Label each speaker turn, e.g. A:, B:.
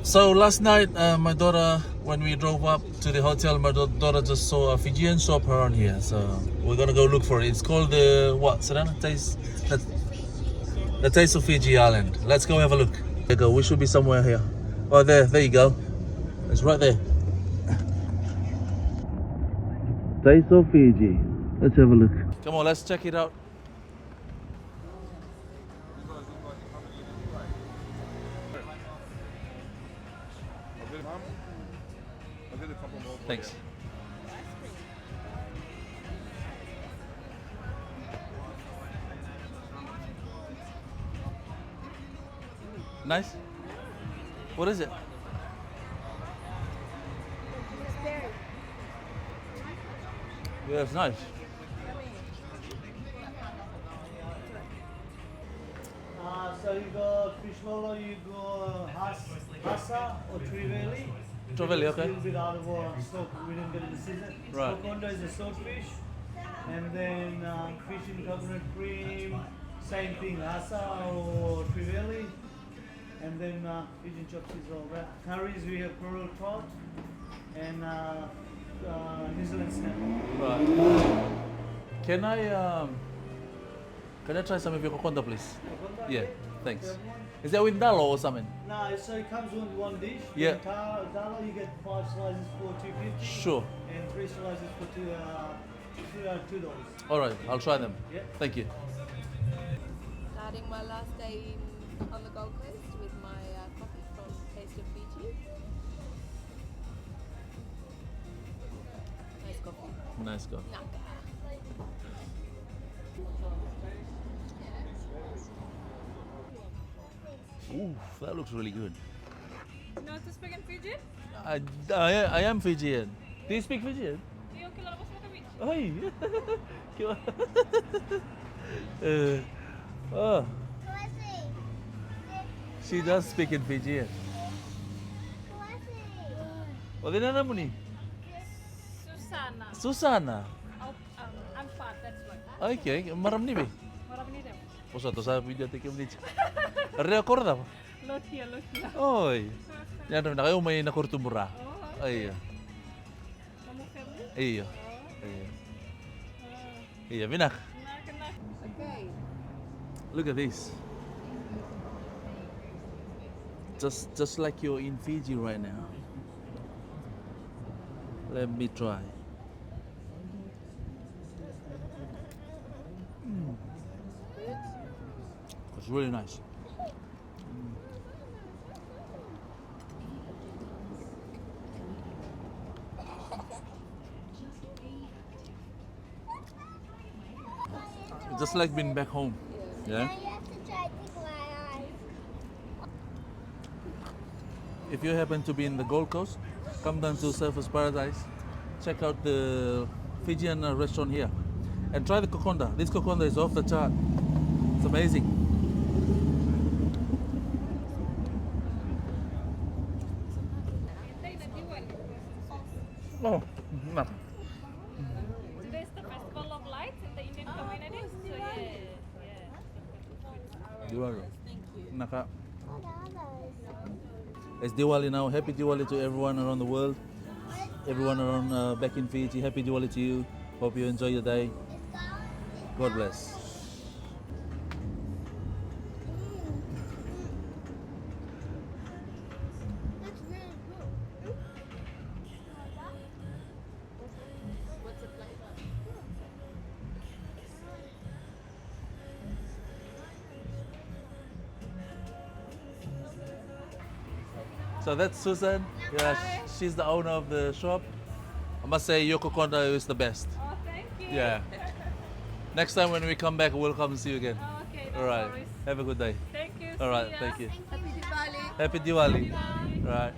A: So last night, my daughter, when we drove up to the hotel, my daughter just saw a Fijian shop around here. So we're gonna go look for it. It's called the what? Serena Taste. The Taste of Fiji Island. Let's go have a look. There you go. We should be somewhere here. Oh, there you go. It's right there. Taste of Fiji. Let's have a look. Come on, let's check it out. Thanks. Nice. What is it? Yeah, it's nice.
B: So you got fish roller, you go hasa or triveli.
A: Trevally, okay.
B: A little bit out of stock. We didn't get it this season.
A: Right.
B: Kokoda is a swordfish, and then fish in coconut cream. Same thing, hasa or triveli, and then Fijian chopsticks all that. Curries we have pearl trout and New Zealand snapper.
A: Right. Can I try some of your kokonda, please?
B: Kokoda,
A: Yeah,
B: okay.
A: thanks.
B: Have one?
A: Is that with dalo or something?
B: No, so it comes with one dish.
A: Yeah.
B: Dala, you get 5 slices for $2.50.
A: Sure.
B: And 3 slices for $2.
A: All right, I'll try them.
B: Yeah.
A: Thank you.
C: Starting my last day on the Gold Coast with my coffee from Taste of Fiji. Nice coffee.
A: Nice go.
C: Naka.
A: Ooh, that looks really good.
D: You know to speak in Fijian?
A: I am Fijian. Do you speak Fijian?
D: Yung kilala ko sa Kawich.
A: Ay! Oh, she does speak in Fijian. O, dinana mo ni?
D: Susana.
A: Susana.
D: I'm fat, that's why.
A: Okay, maram ni be.
D: Marami nila.
A: Usa to sa video te kim ni. Recorda pa.
D: Lotia.
A: Oy. Yan na kayo may nakurtumura.
D: Oh,
A: Ay.
D: kamu family?
A: Iyo.
D: Oh,
A: Iyo. Iya, binak.
D: Kena.
C: Okay.
A: Look at this. Just like you're in Fiji right now. Let me try. It's really nice. It's just like being back home. Yeah. If you happen to be in the Gold Coast, come down to Surfers Paradise. Check out the Fijian restaurant here, and try the kokonda. This kokonda is off the chart. It's amazing.
D: Take the Diwali.
A: Oh, no.
D: Today's the festival of lights in the Indian community. So
A: Diwali. Naka. It's Diwali now. Happy Diwali to everyone around the world. Everyone around back in Fiji. Happy Diwali to you. Hope you enjoy your day. God bless.
C: What's it flavor?
A: So that's Susan. Yeah, she's the owner of the shop. I must say your kokonda is the best.
D: Oh, thank you.
A: Yeah. Next time when we come back, we'll come and see you again.
D: Okay, no
A: All right.
D: worries.
A: Have a good day.
D: Thank you.
A: All right.
D: See ya.
A: Thank you.
C: Happy Diwali.
A: Happy Diwali.
D: Bye.
A: All right.